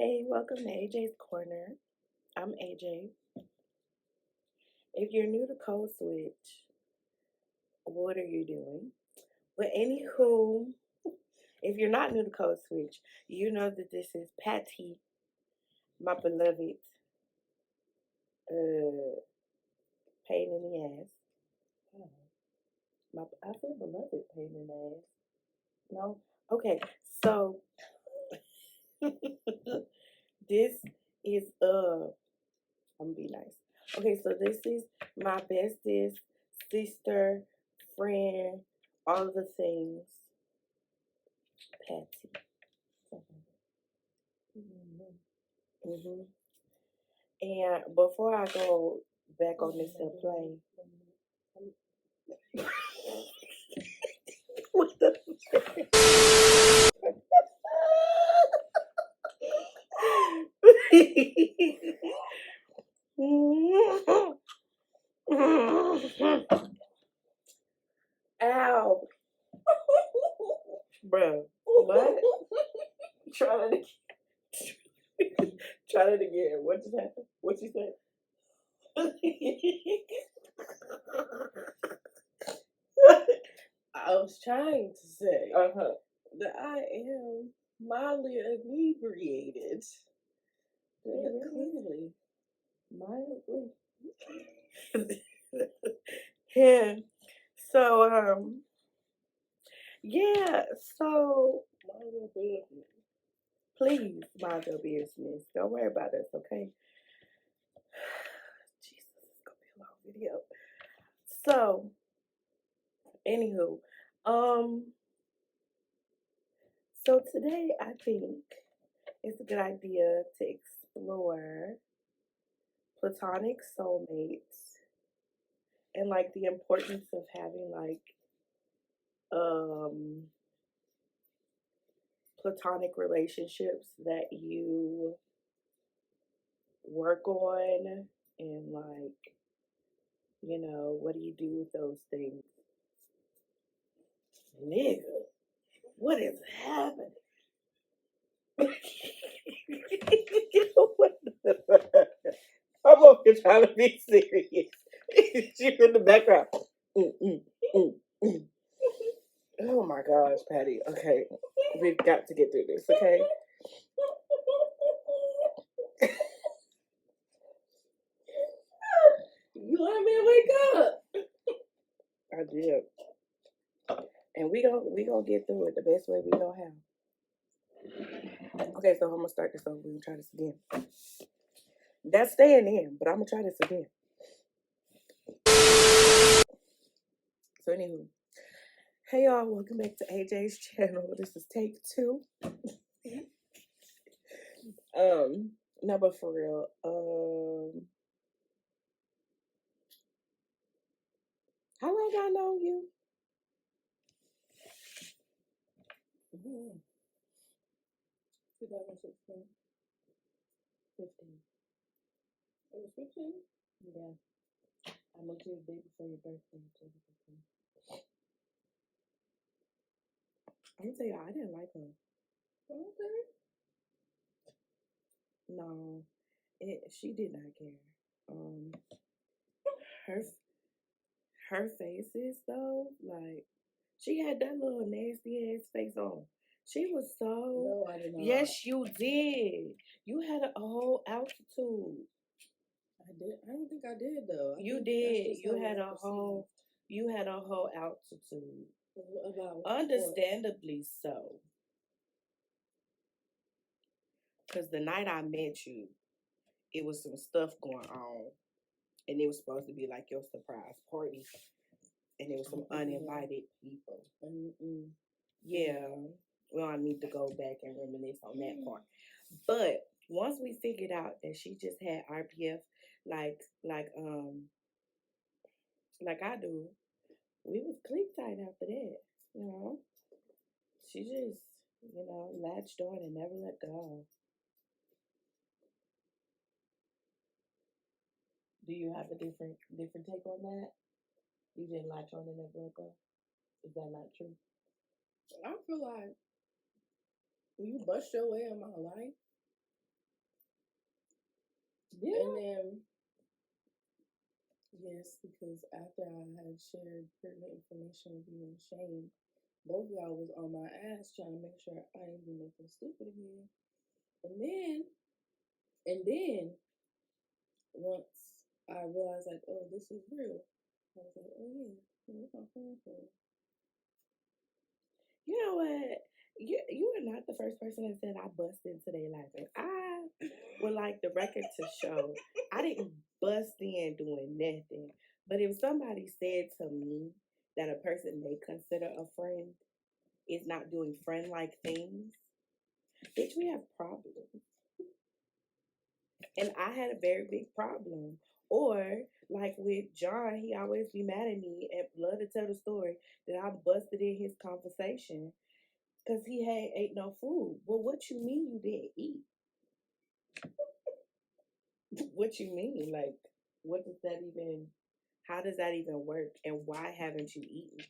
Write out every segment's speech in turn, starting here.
Hey, welcome to AJ's Corner. I'm AJ. If you're new to Code Switch, what are you doing? But anywho, if you're not new to Code Switch, you know that this is Patty, my beloved uh pain in the ass. Oh, I feel beloved pain in the ass. No? Okay, so this is I'm gonna be nice. Okay, so this is my bestest sister, friend, all of the things, Patty. hmm And before I go back on this plane, what the? Ow, bro. What? Try it again. Try it again. What just happened? What you said? I was trying to say Uh-huh. that I am mildly inebriated. Clearly. Mildly. Yeah. So yeah, so please mind your business. Don't worry about us, okay? Jesus, it's gonna be a long video. So, anywho, so today I think it's a good idea to explore platonic soulmates and like the importance of having like um platonic relationships that you work on and like what do you do with those things? Nigga, what is happening? I'm over here trying to be serious. You in the background. Mm, mm, mm, mm. Oh my gosh, Patty. Okay, we've got to get through this, okay? You let me wake up. I did. And we gonna get through it the best way we know how. Okay, so I'm gonna start this over. We're gonna try this again. That's staying in, but I'm gonna try this again. So anywho, hey y'all, welcome back to AJ's channel. This is take 2. No, but for real, how long I know you? 2016. 15. It was 15? Yeah. I moved to the day before your birthday, 2015. I'm gonna tell you, I didn't like her. Okay. No, she did not care. Her her faces though, like she had that little nasty ass face on. She was so. No, I did not. Yes, you did. You had a whole altitude. I did. I don't think I did though. You did. You had a whole. You had a whole altitude. About understandably so. Because the night I met you, it was some stuff going on, and it was supposed to be like your surprise party, and it was some uninvited people. Yeah, well, I need to go back and reminisce on that part. But once we figured out that she just had RPF, like I do, we was click tight after that. You know, she just latched on and never let go. Do you have a different take on that? You didn't latch on and never let go. Is that not true? I feel like you bust your way in my life. Yeah. And then, yes, because after I had shared pertinent information with you and Shane, both of y'all was on my ass trying to make sure I ain't do nothing stupid again. And then, once I realized, like, oh, this is real, I was like, oh, yeah, what's my phone for? You know what? You are not the first person that said I bust into their life. And I would like the record to show I didn't bust in doing nothing. But if somebody said to me that a person they consider a friend is not doing friend like things, bitch, we have problems. And I had a very big problem. Or like with John, he always be mad at me and love to tell the story that I busted in his conversation because he had ate no food. Well, what you mean you didn't eat? What you mean? Like, what does that even? How does that even work? And why haven't you eaten?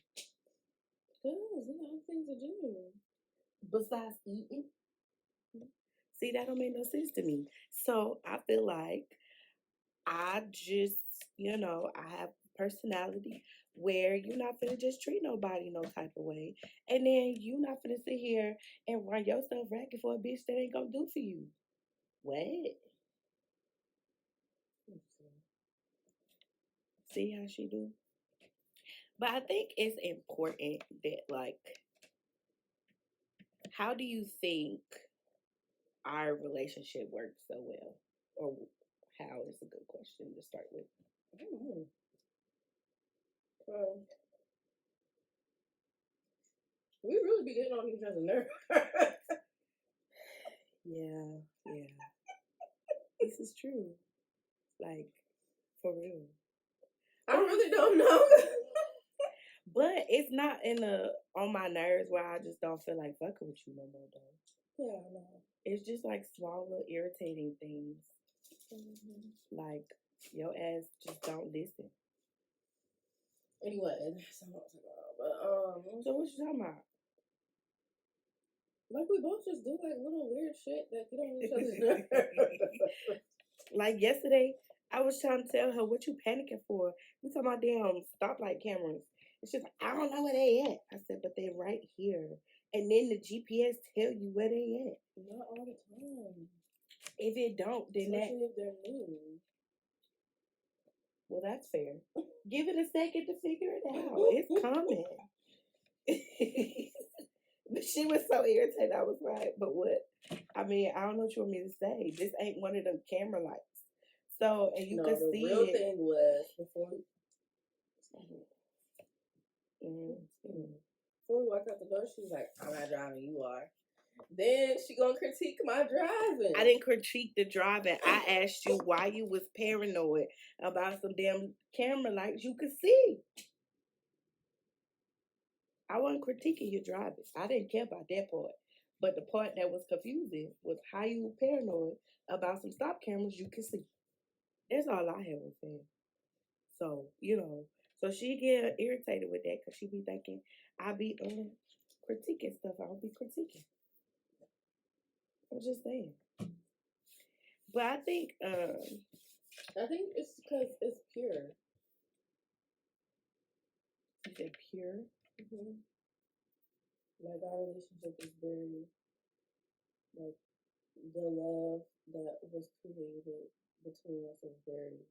Because we have things to do. Besides eating? See, that don't make no sense to me. So I feel like I just, I have personality where you're not finna just treat nobody no type of way. And then you not finna sit here and run yourself ragged for a bitch that ain't gonna do for you. What? See how she do? But I think it's important that, like, how do you think our relationship works so well? Or how is a good question to start with? I don't know. We really be getting on each other's nerves. Yeah. This is true. Like, for real. I really don't know. But it's not on my nerves where I just don't feel like fucking with you no more though. Yeah, I know. It's just like small little irritating things. Like your ass just don't listen. Anyway, that's not what I'm talking about. But so what you talking about? Like we both just do like little weird shit that get on each other's nerves. Like yesterday, I was trying to tell her what you panicking for. We talking about damn stoplight cameras. And she's like, I don't know where they at. I said, but they right here. And then the GPS tell you where they at. Not all the time. If it don't, then especially if they're new. Well, that's fair. Give it a second to figure it out. It's coming. But she was so irritated. I was like, but what? I mean, I don't know what you want me to say. This ain't one of them camera lights. So, and you could see the real thing was before we walked out the door, she was like, I'm not driving, you are. Then she gonna critique my driving. I didn't critique the driving. I asked you why you was paranoid about some damn camera lights you could see. I wasn't critiquing your driving. I didn't care about that part. But the part that was confusing was how you were paranoid about some stop cameras you could see. That's all I had was saying. So, so she get irritated with that because she be thinking I be critiquing stuff. I don't be critiquing. I'm just saying. But I think it's because it's pure. You said pure? Mm-hmm. Like our relationship is very, like, the love that was created between us is very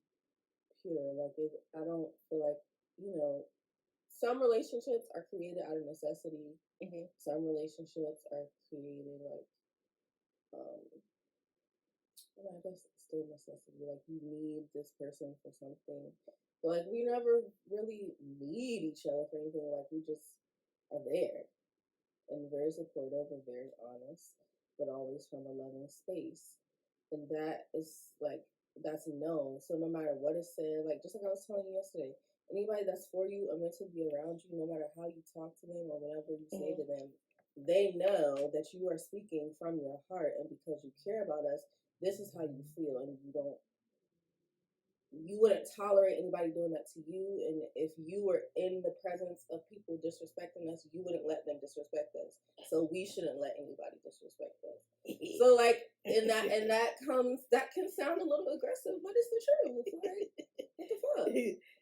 pure. Like, I don't feel like, some relationships are created out of necessity. Mm-hmm. Some relationships are created like, I guess it's still necessity. Like you need this person for something, but like we never really need each other for anything. Like we just are there and very supportive and very honest, but always from a loving space. And that is like that's known. So no matter what is said, like just like I was telling you yesterday, anybody that's for you or meant to be around you, no matter how you talk to them or whatever you say to them, they know that you are speaking from your heart, and because you care about us, this is how you feel, and you wouldn't tolerate anybody doing that to you. And if you were in the presence of people disrespecting us, you wouldn't let them disrespect us. So we shouldn't let anybody disrespect us. So like that can sound a little aggressive, but it's the truth. Like, what the fuck?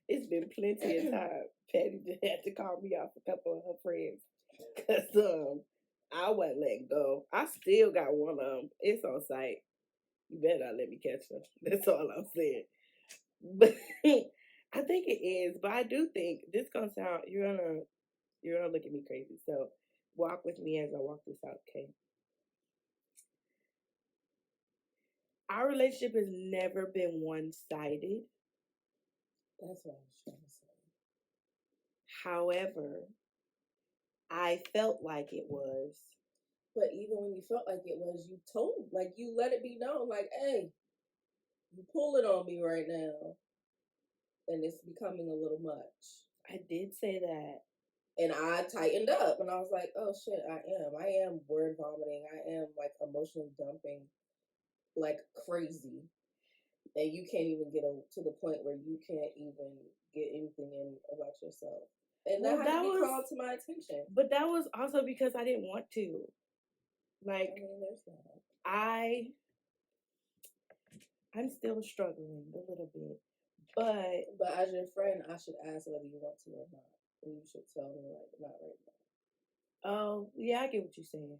It's been plenty of time. Patty just had to call me off a couple of her friends because I wasn't letting go. I still got one of them. It's on site. You better not let me catch her. That's all I'm saying. But I think it is. But I do think this gonna sound. You're gonna look at me crazy. So walk with me as I walk this out. Okay. Our relationship has never been one-sided. That's what I was trying to say. However, I felt like it was. But even when you felt like it was, you let it be known, like, hey, you pulling on me right now, and it's becoming a little much. I did say that. And I tightened up, and I was like, oh shit, I am word vomiting. I am, like, emotionally dumping like crazy. And you can't even get to the point where you can't even get anything in about yourself. And that had to be called to my attention. But that was also because I didn't want to. Like, I mean, there's that. I'm still struggling a little bit. But as your friend, I should ask whether you want to or not. And you should tell me, like, not right now. Oh, yeah, I get what you're saying.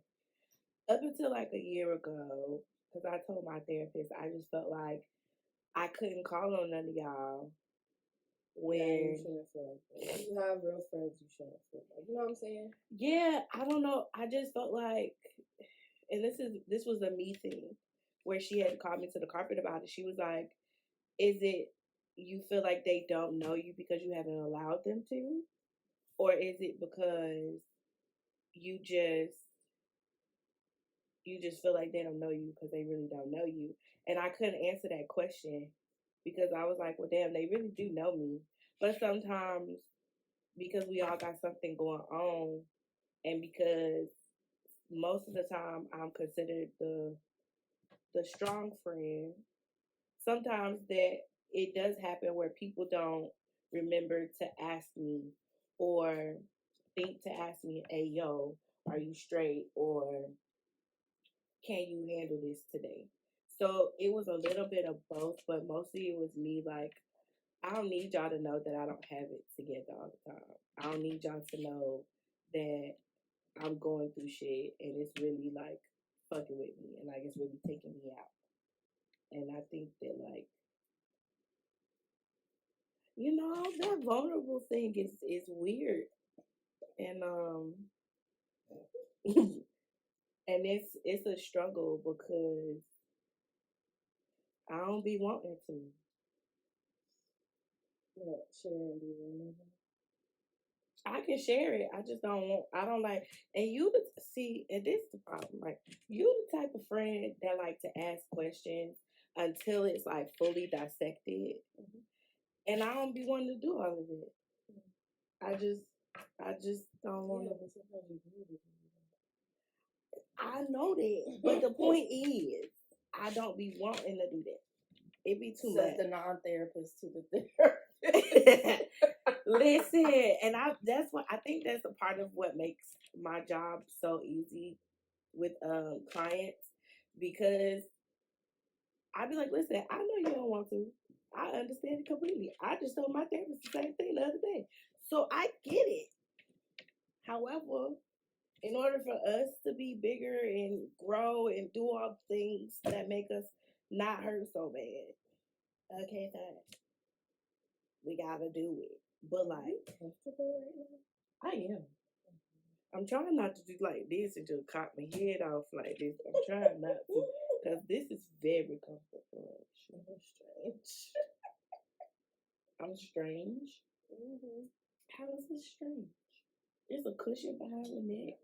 Up until like a year ago, because I told my therapist, I just felt like I couldn't call on none of y'all. When you shouldn't feel like that. You have real friends, you shouldn't feel like. You know what I'm saying? Yeah, I don't know. I just felt like, and this was a me thing where she had called me to the carpet about it. She was like, "Is it you feel like they don't know you because you haven't allowed them to, or is it because you just feel like they don't know you because they really don't know you?" And I couldn't answer that question because I was like, well, damn, they really do know me. But sometimes because we all got something going on, and because most of the time I'm considered the strong friend, sometimes that it does happen where people don't remember to ask me or think to ask me, hey, yo, are you straight? Or can you handle this today? So it was a little bit of both, but mostly it was me like, I don't need y'all to know that I don't have it together all the time. I don't need y'all to know that I'm going through shit and it's really like fucking with me and like it's really taking me out. And I think that like, you know, that vulnerable thing is weird. And and it's a struggle because I don't be wanting to. What, share and be vulnerable? I can share it. I just don't want. I don't like. And you see, and this is the problem. Like you, the type of friend that like to ask questions until it's like fully dissected, and I don't be wanting to do all of it. I just don't want to. I know that, but the point is, I don't be wanting to do that. It be too much. The non-therapist to the therapist. Listen, and that's what I think that's a part of what makes my job so easy with clients, because I be like, listen, I know you don't want to. I understand it completely. I just told my therapist the same thing the other day. So I get it. However, in order for us to be bigger and grow and do all the things that make us not hurt so bad, okay, fine. We gotta do it. But like, comfortable right now? I am. I'm trying not to do like this and just cock my head off like this. I'm trying not to, because this is very comfortable. I'm strange. I'm strange. Mm-hmm. How is this strange? There's a cushion behind the neck.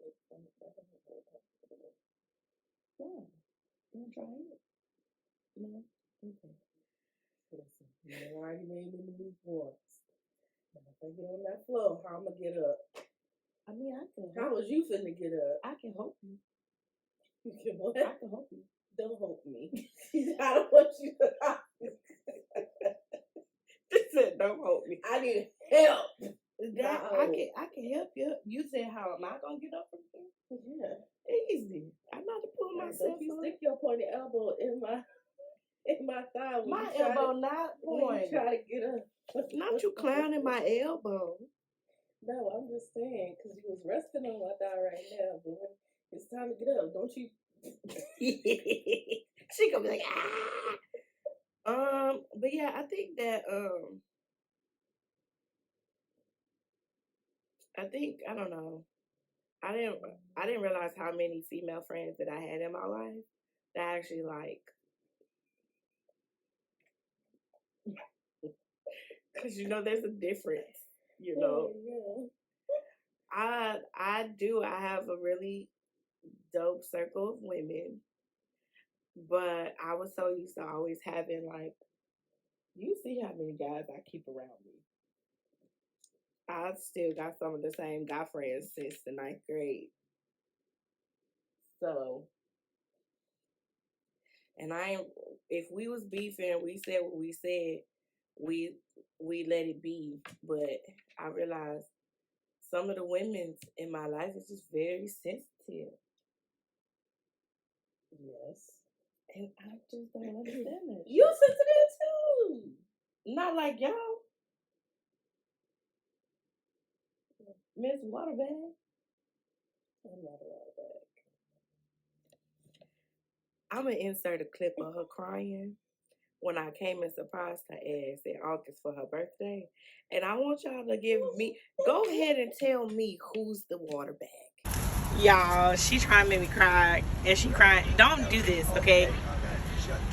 Why? You want to try it? No? Okay. Listen, you already made me move once. And if I get on that floor, how am I gonna get up? I mean, I can. How was you finna get up? I can help you. You can what? I can help you. Don't help me. I don't want you to help me. She said, "Don't help me. I need help." I can help you. You said, "How am I gonna get up from here?" Yeah, easy. I'm not to pull myself. Don't you stick your pointed elbow in my thigh. When My you try elbow to, not when you pointing. try to get up. Not you clowning my elbow. No, I'm just saying, because you was resting on my thigh right now, but when it's time to get up, don't you? She gonna be like, ah. But yeah, I think that I don't know. I didn't realize how many female friends that I had in my life that I actually like. Cause there's a difference. Yeah. I do. I have a really dope circle of women, but I was so used to always having like, you see how many guys I keep around me. I still got some of the same guy friends since the 9th grade. So, and if we was beefing, we said what we said, we let it be. But I realized some of the women in my life is just very sensitive. Yes. And I just don't understand it. You sensitive too. Not like y'all. Miss Waterbag. I'm not a waterbag. I'm going to insert a clip of her crying when I came and surprised her ass in August for her birthday. And I want y'all to go ahead and tell me who's the waterbag. Y'all, she trying to make me cry, and she crying. Don't do this, okay?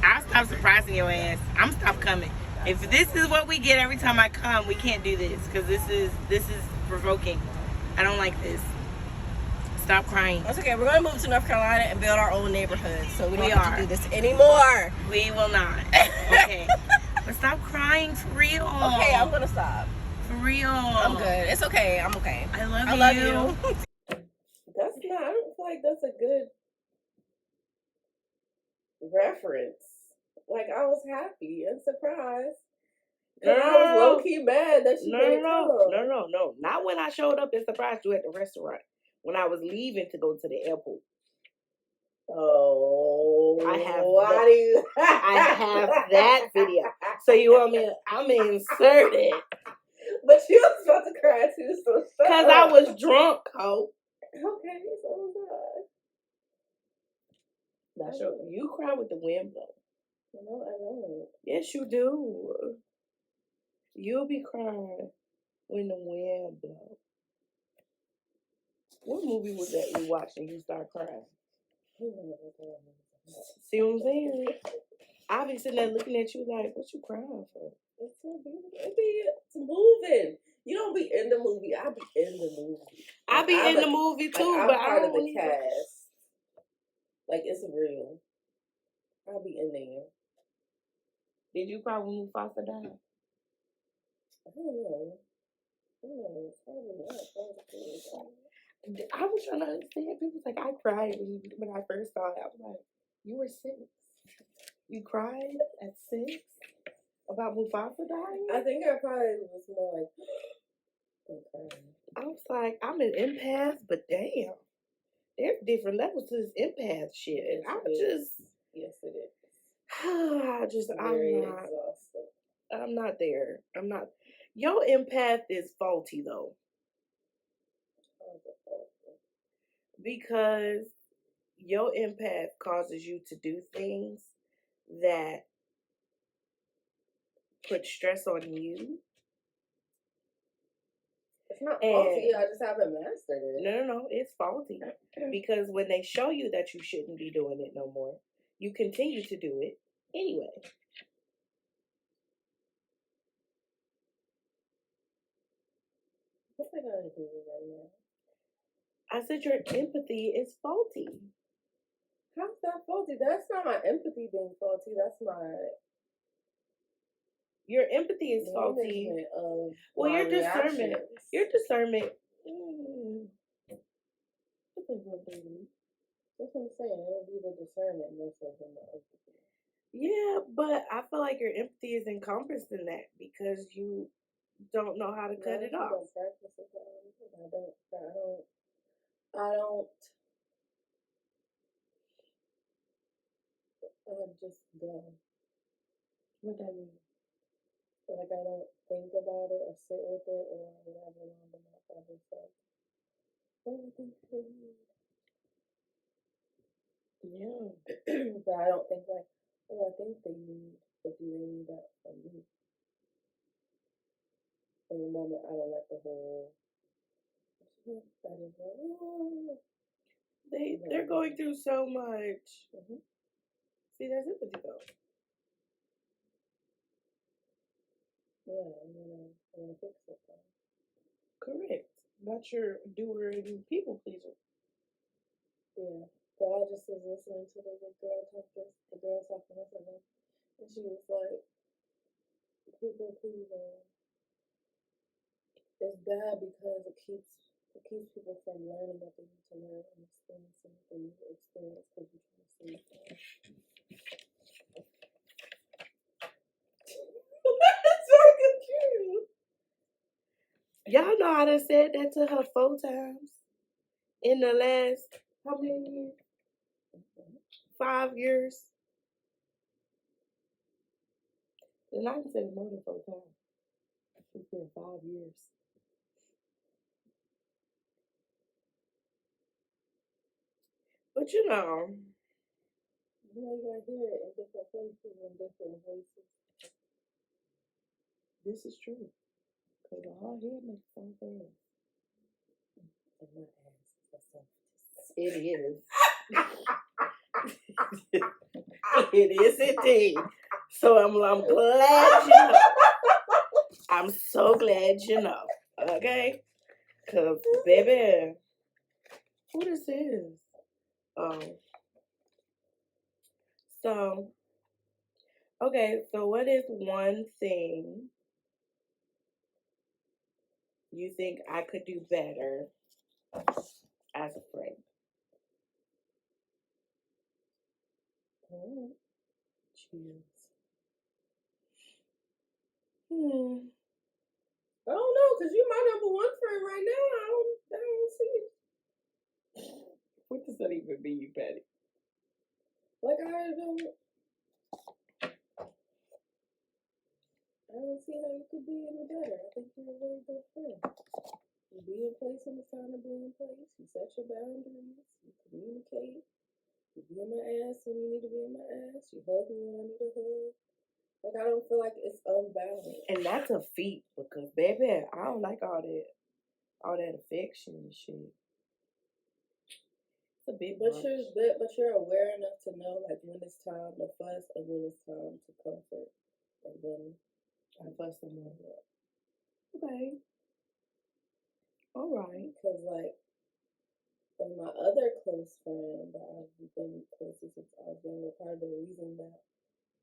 I'll stop surprising your ass. I'm stop coming. If this is what we get every time I come, we can't do this because this is provoking. I don't like this. Stop crying. That's okay. We're going to move to North Carolina and build our own neighborhood, so we don't have to do this anymore. We will not. Okay. But stop crying for real. Okay, I'm going to stop. For real. I'm good. It's okay. I'm okay. I love you. That's not, I don't feel like that's a good reference. Like, I was happy and surprised. Because I was low-key mad that she didn't come. No. Not when I showed up and surprised you at the restaurant. When I was leaving to go to the airport. Oh. I have that video. So you want me I'm going to insert it. But you was about to cry too, so because I was drunk, ho. Okay, so was I. That's you cry with the wind blow. No, I don't. Yes, you do. You'll be crying when the wind blows. What movie was that you watched and you start crying? See what I'm saying? I be sitting there looking at you like, what you crying for? It's so beautiful. It's moving. You don't be in the movie. I be in the movie. I be in the movie too, like, but I'm I part don't of the cast. Like, it's real. I'll be in there. Did you cry when Mufasa died? I don't know. Probably not. I was trying to understand. People was like, I cried when I first saw it. I was like, you were 6. You cried at 6 about Mufasa dying? I think I probably was more like, I was like, I'm an empath, but damn. There's different levels to this empath shit. And yes, I'm just... Yes, it is. I'm not there. I'm not... Your empath is faulty, though. Because your empath causes you to do things that put stress on you. It's not faulty. I just haven't mastered it. No. It's faulty. Because when they show you that you shouldn't be doing it no more, you continue to do it anyway. What's I gotta do right now? I said your empathy is faulty. How's that faulty? That's not my empathy being faulty. That's my... Your empathy is faulty. Well, your discernment. Your discernment. That's what I'm saying. It'll be the discernment more so than the empathy. Yeah, but I feel like your empathy is encompassed in that because you don't know how to cut it off. Don't practice it. I don't. just go. What that mean? Like I don't think about it or sit with it or whatever long enough. I just like, oh, I think they need. Yeah. But I don't think like, oh, I think they need. But do they need that from me? In the moment, I don't let the whole. That is like, oh. They're going through so much. Mm-hmm. See, that's empathy though. Yeah, I'm gonna fix it. Though. Correct. Not your doer and people pleaser. Yeah. But I just was listening to the girl talking to her, and she was like, people pleasing is bad because it keeps people from learning what they need to learn and experiencing what they need to experience because you're trying to see it. That's so confused. Y'all know I done said that to her 4 times in the last, how many years? 5 years. And I done said it more than 4 times. It's been 5 years. But you know, You gotta hear it in different places and different voices. this is true. Because the hard head makes some things. And my ass is so. It is. It is indeed. So I'm glad you know. I'm so glad you know. Okay? Because, baby, who this is? So, okay, so what is one thing you think I could do better as a friend? Mm. Cheers. I don't know, because you're my number one friend right now. I don't see it. What does that even mean, Patty? Like I don't see how you could be any better. I think you're a very good friend. You be in place when it's time to be in place. You set your boundaries. You communicate. You be in my ass when you need to be in my ass. You hug me when I need a hug. Like I don't feel like it's unbalanced. And that's a feat because, baby, I don't like all that affection and shit. It's a bit But much. you're aware enough to know like when it's time to fuss and when it's time to comfort, and then I fuss them more. Okay. All right. Because like my other close friend that I've been closest since I've been with, part of the reason that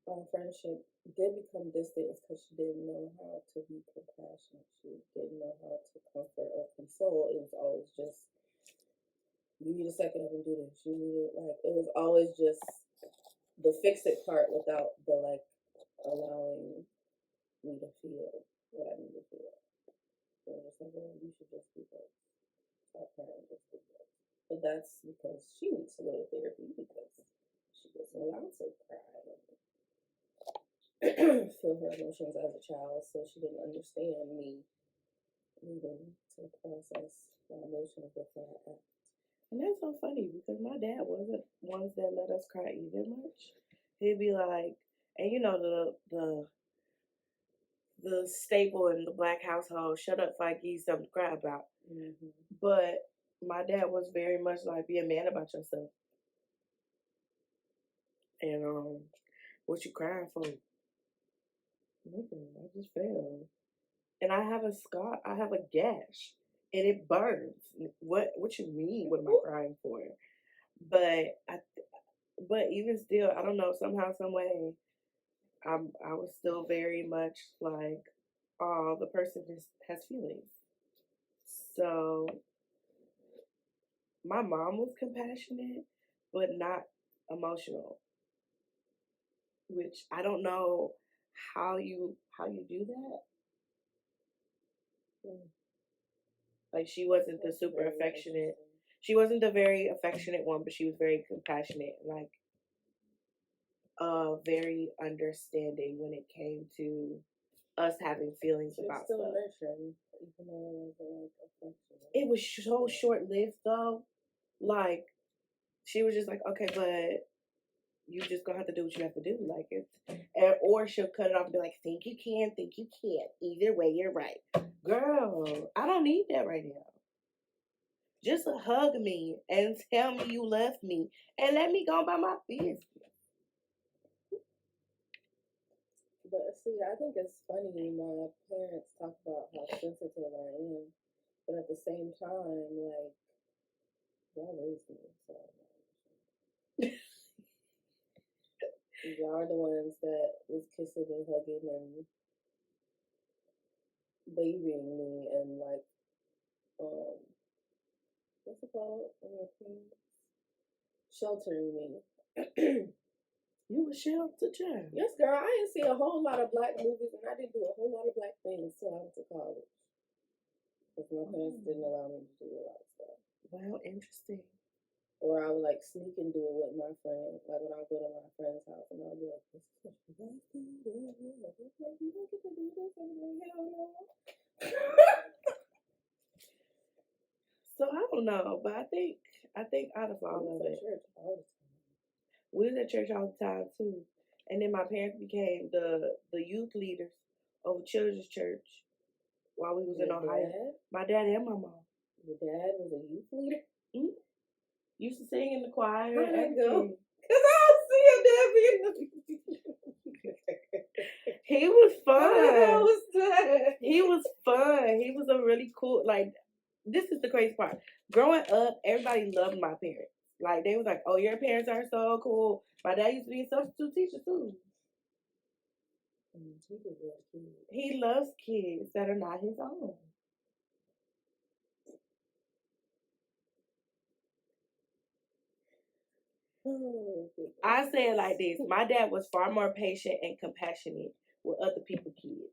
our friendship did become distant is because she didn't know how to be compassionate. She didn't know how to comfort or console. It was always just, you need to suck it up and do this. You need it, like, it was always just the fix it part without the, like, allowing me to feel what I need to feel. So I was just like, well, you should just do this. Stop crying, just do this. But that's because she needs to go to therapy because she wasn't allowed to cry and feel her emotions as a child, so she didn't understand me needing to process my emotions before I act. And that's so funny because my dad wasn't ones that let us cry either much. He'd be like, and you know the staple in the black household, shut up if I give you something to cry about. Mm-hmm. But my dad was very much like, be a man about yourself. And what you crying for? Nothing. I just fell. And I have a scar. I have a gash, and it burns. What you mean? What am I crying for? But even still, I don't know. Somehow, some way, I was still very much like, oh, the person just has feelings. So my mom was compassionate, but not emotional. Which I don't know how you do that. Like she wasn't the super affectionate. She wasn't the very affectionate one, but she was very compassionate. Like very understanding when it came to us having feelings She's about still stuff. nurturing, even though it was like affection. It was so short lived though. Like she was just like, okay, but you just gonna have to do what you have to do. Like it's, or she'll cut it off and be like, think you can, think you can't. Either way, you're right, girl. I don't need that right now. Just hug me and tell me you love me and let me go by my business. But see, I think it's funny. My parents talk about how sensitive I am, but at the same time, like y'all raised me, so y'all are the ones that was kissing and hugging and babying me and like what's it called? Sheltering me. You a shelter child. Yes, girl. I didn't see a whole lot of black movies, and I didn't do a whole lot of black things till I went to college. Because my parents didn't allow me to do a lot of stuff. Wow, interesting. Or I would like sneak and do it with my friend. Like when I would go to my friend's house, and I would be like, "This is what you guys do." Like, you don't get to do this. I'm like, hell no. So I don't know, but I think out of all of it, Church all the time. we was at church all the time too. And then my parents became the youth leaders of children's church while we was in Your Ohio. dad? My dad and my mom. Your dad was a youth leader? Mm-hmm. Used to sing in the choir. How'd that go? Everything. Because I don't see your dad being He was What the hell fun. was that? He was fun. He was a really cool, like, this is the crazy part. Growing up, everybody loved my parents. Like, they was like, oh, your parents are so cool. My dad used to be a substitute teacher, too. He loves kids that are not his own. I say it like this. My dad was far more patient and compassionate with other people's kids.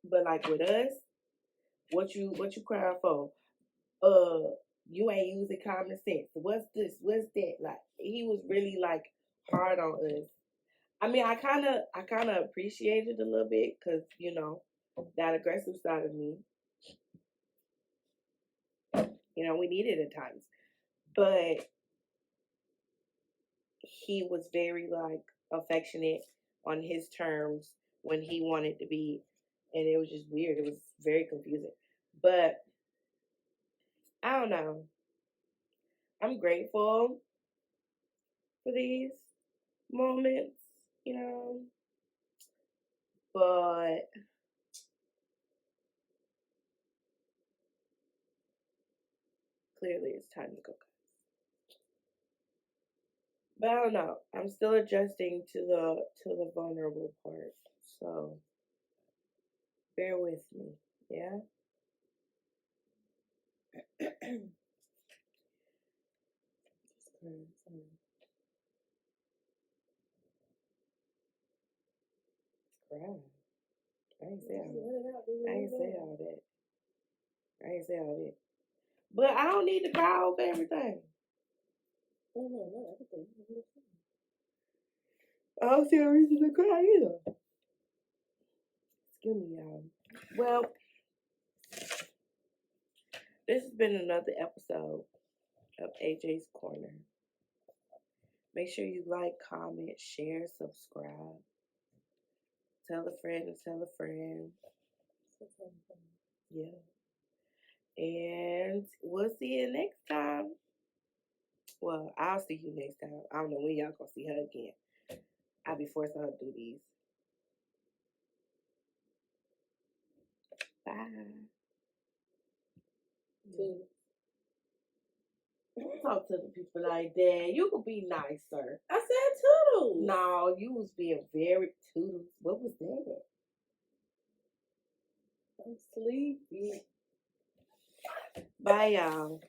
But like with us, what you crying for? You ain't using common sense. What's this? What's that? Like he was really like hard on us. I mean, I kind of appreciate it a little bit because you know that aggressive side of me. You know, we need it at times, but he was very like affectionate on his terms when he wanted to be, and it was just weird. It was very confusing, but I don't know. I'm grateful for these moments, you know, but clearly it's time to go. But I don't know. I'm still adjusting to the vulnerable part. So bear with me. Yeah. Cry. I ain't say all that. I ain't say all that. I ain't say all that. But I don't need to cry over everything. Oh, no, not everything. I don't see a reason to cry either. Excuse me, y'all. Well, this has been another episode of AyJay's Corner. Make sure you like, comment, share, subscribe. Tell a friend and tell a friend. Yeah. And we'll see you next time. Well, I'll see you next time. I don't know when y'all gonna see her again. I'll be forcing her to do these. Bye. Talk to the people like that. You could be nicer. I said toodles. No, you was being very toodles. What was that? I'm sleepy. Bye, y'all.